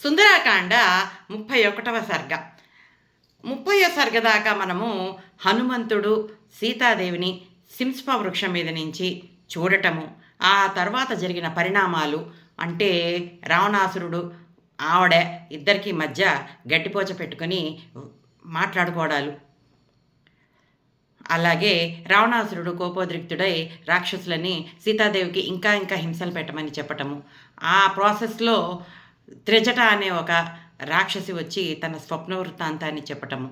సుందరాకాండ 31వ సర్గ. 30వ సర్గ దాకా మనము హనుమంతుడు సీతాదేవిని సింస్ప వృక్షం మీద నుంచి చూడటము, ఆ తర్వాత జరిగిన పరిణామాలు, అంటే రావణాసురుడు ఆవిడ ఇద్దరికి మధ్య గడ్డిపోచ పెట్టుకొని మాట్లాడుకోవడాలు, అలాగే రావణాసురుడు కోపోద్రిక్తుడై రాక్షసులని సీతాదేవికి ఇంకా ఇంకా హింసలు పెట్టమని చెప్పటము, ఆ ప్రాసెస్లో త్రిజట అనే ఒక రాక్షసి వచ్చి తన స్వప్న వృత్తాంతాన్ని చెప్పటము,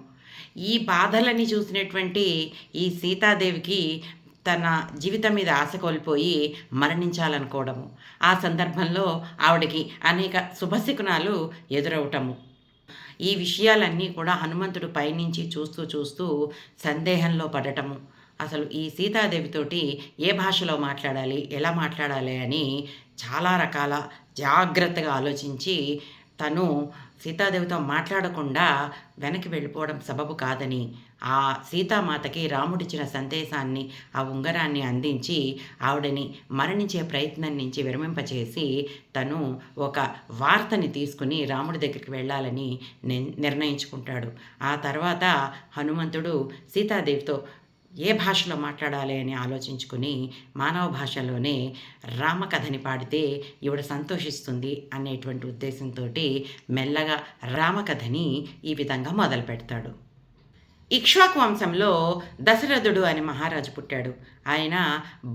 ఈ బాధలని చూసినటువంటి ఈ సీతాదేవికి తన జీవితం మీద ఆశ కోల్పోయి మరణించాలనుకోవడము, ఆ సందర్భంలో ఆవిడకి అనేక శుభశకునాలు ఎదురవటము, ఈ విషయాలన్నీ కూడా హనుమంతుడు పైనుంచి చూస్తూ చూస్తూ సందేహంలో పడటము, అసలు ఈ సీతాదేవితోటి ఏ భాషలో మాట్లాడాలి, ఎలా మాట్లాడాలి అని చాలా రకాల జాగ్రత్తగా ఆలోచించి తను సీతాదేవితో మాట్లాడకుండా వెనక్కి వెళ్ళిపోవడం సబబు కాదని, ఆ సీతామాతకి రాముడిచ్చిన సందేశాన్ని, ఆ ఉంగరాన్ని అందించి ఆవిడని మరణించే ప్రయత్నం నుంచి విరమింపచేసి తను ఒక వార్తని తీసుకుని రాముడి దగ్గరికి వెళ్ళాలని నిర్ణయించుకుంటాడు. ఆ తర్వాత హనుమంతుడు సీతాదేవితో ఏ భాషలో మాట్లాడాలి అని ఆలోచించుకుని మానవ భాషలోనే రామకథని పాడితే ఈవిడ సంతోషిస్తుంది అనేటువంటి ఉద్దేశంతో మెల్లగా రామకథని ఈ విధంగా మొదలు పెడతాడు. ఇక్ష్వాకు వంశంలో దశరథుడు అని మహారాజు పుట్టాడు. ఆయన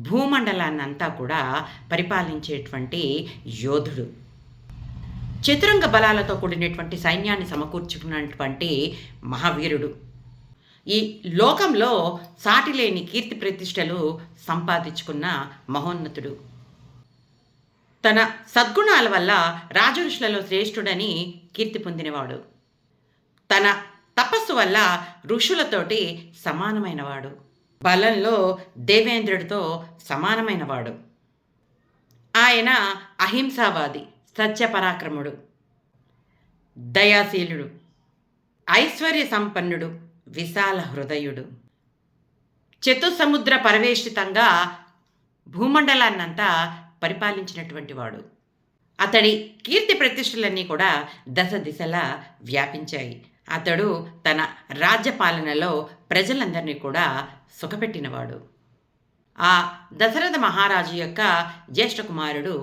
భూమండలాన్నంతా కూడా పరిపాలించేటువంటి యోధుడు, చతురంగ బలాలతో కూడినటువంటి సైన్యాన్ని సమకూర్చుకున్నటువంటి మహావీరుడు, ఈ లోకంలో సాటిలేని కీర్తి ప్రతిష్టలు సంపాదించుకున్న మహోన్నతుడు, తన సద్గుణాల వల్ల రాజఋషులలో శ్రేష్ఠుడని కీర్తి పొందినవాడు, తన తపస్సు వల్ల ఋషులతోటి సమానమైనవాడు, బలంలో దేవేంద్రుడితో సమానమైనవాడు, ఆయన అహింసావాది, సత్యపరాక్రముడు, దయాశీలుడు, ఐశ్వర్య సంపన్నుడు, విశాల హృదయుడు, చతుసముద్ర పరవేష్టితంగా భూమండలాన్నంతా పరిపాలించినటువంటి వాడు. అతడి కీర్తి ప్రతిష్టలన్నీ కూడా దశ దిశలా వ్యాపించాయి. అతడు తన రాజ్యపాలనలో ప్రజలందరినీ కూడా సుఖపెట్టినవాడు. ఆ దశరథ మహారాజు యొక్క జ్యేష్ఠ కుమారుడు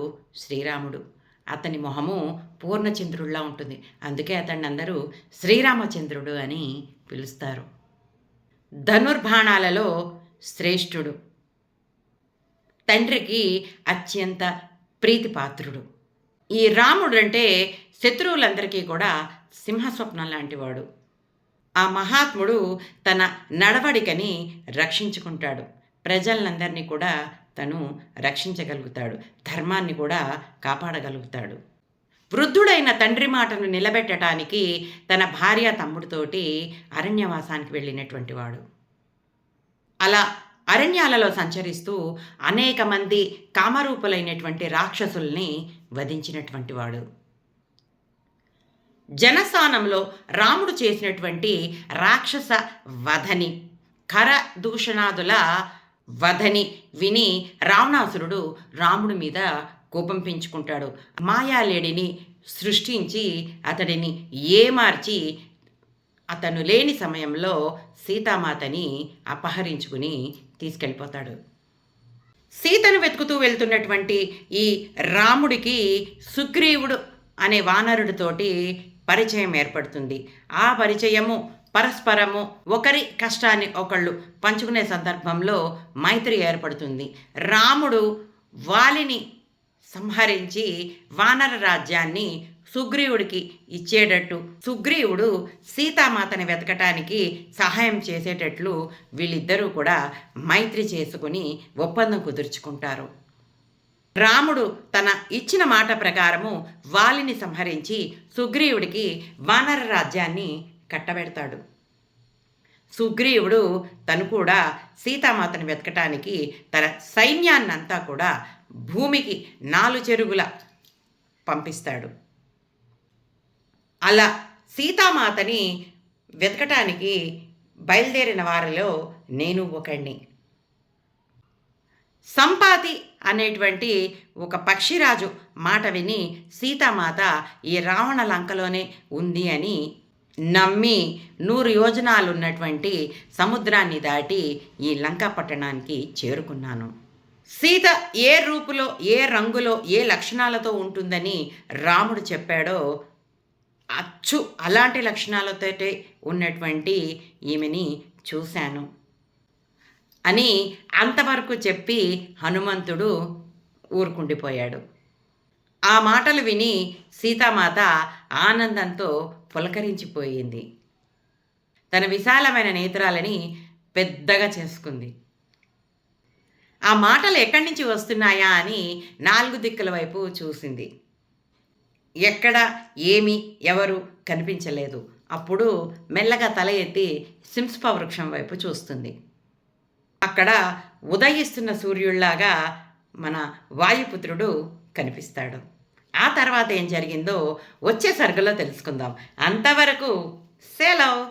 శ్రీరాముడు. అతని మొహము పూర్ణచంద్రుడిలా ఉంటుంది, అందుకే అతన్ని అందరూ శ్రీరామచంద్రుడు అని పిలుస్తారు. ధనుర్బాణాలలో శ్రేష్ఠుడు, తండ్రికి అత్యంత ప్రీతిపాత్రుడు. ఈ రాముడు అంటే శత్రువులందరికీ కూడా సింహస్వప్నం లాంటివాడు. ఆ మహాత్ముడు తన నడవడికని రక్షించుకుంటాడు, ప్రజలందరినీ కూడా తను రక్షించగలుగుతాడు, ధర్మాన్ని కూడా కాపాడగలుగుతాడు. వృద్ధుడైన తండ్రి మాటను నిలబెట్టడానికి తన భార్య తమ్ముడితోటి అరణ్యవాసానికి వెళ్ళినటువంటి వాడు. అలా అరణ్యాలలో సంచరిస్తూ అనేక మంది కామరూపులైనటువంటి రాక్షసుల్ని వధించినటువంటి వాడు. జనస్థానంలో రాముడు చేసినటువంటి రాక్షస వధని, కరదూషణాదుల వధని విని రావణాసురుడు రాముడి మీద కోపం పెంచుకుంటాడు. మాయాలేడిని సృష్టించి అతడిని ఏమార్చి అతను లేని సమయంలో సీతామాతని అపహరించుకుని తీసుకెళ్ళిపోతాడు. సీతను వెతుకుతూ వెళ్తున్నటువంటి ఈ రాముడికి సుగ్రీవుడు అనే వానరుడితోటి పరిచయం ఏర్పడుతుంది. ఆ పరిచయము పరస్పరము ఒకరి కష్టాన్ని ఒకళ్ళు పంచుకునే సందర్భంలో మైత్రి ఏర్పడుతుంది. రాముడు వాలిని సంహరించి వానర రాజ్యాన్ని సుగ్రీవుడికి ఇచ్చేటట్టు, సుగ్రీవుడు సీతామాతని వెతకటానికి సహాయం చేసేటట్లు వీళ్ళిద్దరూ కూడా మైత్రి చేసుకుని ఒప్పందం కుదుర్చుకుంటారు. రాముడు తన ఇచ్చిన మాట ప్రకారము వాలిని సంహరించి సుగ్రీవుడికి వానర రాజ్యాన్ని కట్టబెడతాడు. సుగ్రీవుడు తను కూడా సీతామాతను వెతకటానికి తన సైన్యాన్నంతా కూడా భూమికి 4 చెరుగుల పంపిస్తాడు. అలా సీతామాతని వెతకటానికి బయలుదేరిన వారిలో నేను ఒకడిని. సంపాతి అనేటువంటి ఒక పక్షిరాజు మాట విని సీతామాత ఈ రావణ లంకలోనే ఉంది అని నమ్మి 100 యోజనాలున్నటువంటి సముద్రాన్ని దాటి ఈ లంకా పట్టణానికి చేరుకున్నాను. సీత ఏ రూపులో, ఏ రంగులో, ఏ లక్షణాలతో ఉంటుందని రాముడు చెప్పాడో అచ్చు అలాంటి లక్షణాలతోటే ఉన్నటువంటి ఈమెని చూశాను అని అంతవరకు చెప్పి హనుమంతుడు ఊరుకుండిపోయాడు. ఆ మాటలు విని సీతామాత ఆనందంతో పులకరించిపోయింది. తన విశాలమైన నేత్రాలని పెద్దగా చేసుకుంది. ఆ మాటలు ఎక్కడి నుంచి వస్తున్నాయా అని 4 దిక్కుల వైపు చూసింది. ఎక్కడ ఏమి ఎవరు కనిపించలేదు. అప్పుడు మెల్లగా తల ఎత్తి సింస్ప వృక్షం వైపు చూస్తుంది. అక్కడ ఉదయిస్తున్న సూర్యుళ్లాగా మన వాయుపుత్రుడు కనిపిస్తాడు. ఆ తర్వాత ఏం జరిగిందో వచ్చే సరుకులో తెలుసుకుందాం. అంతవరకు సెలవు.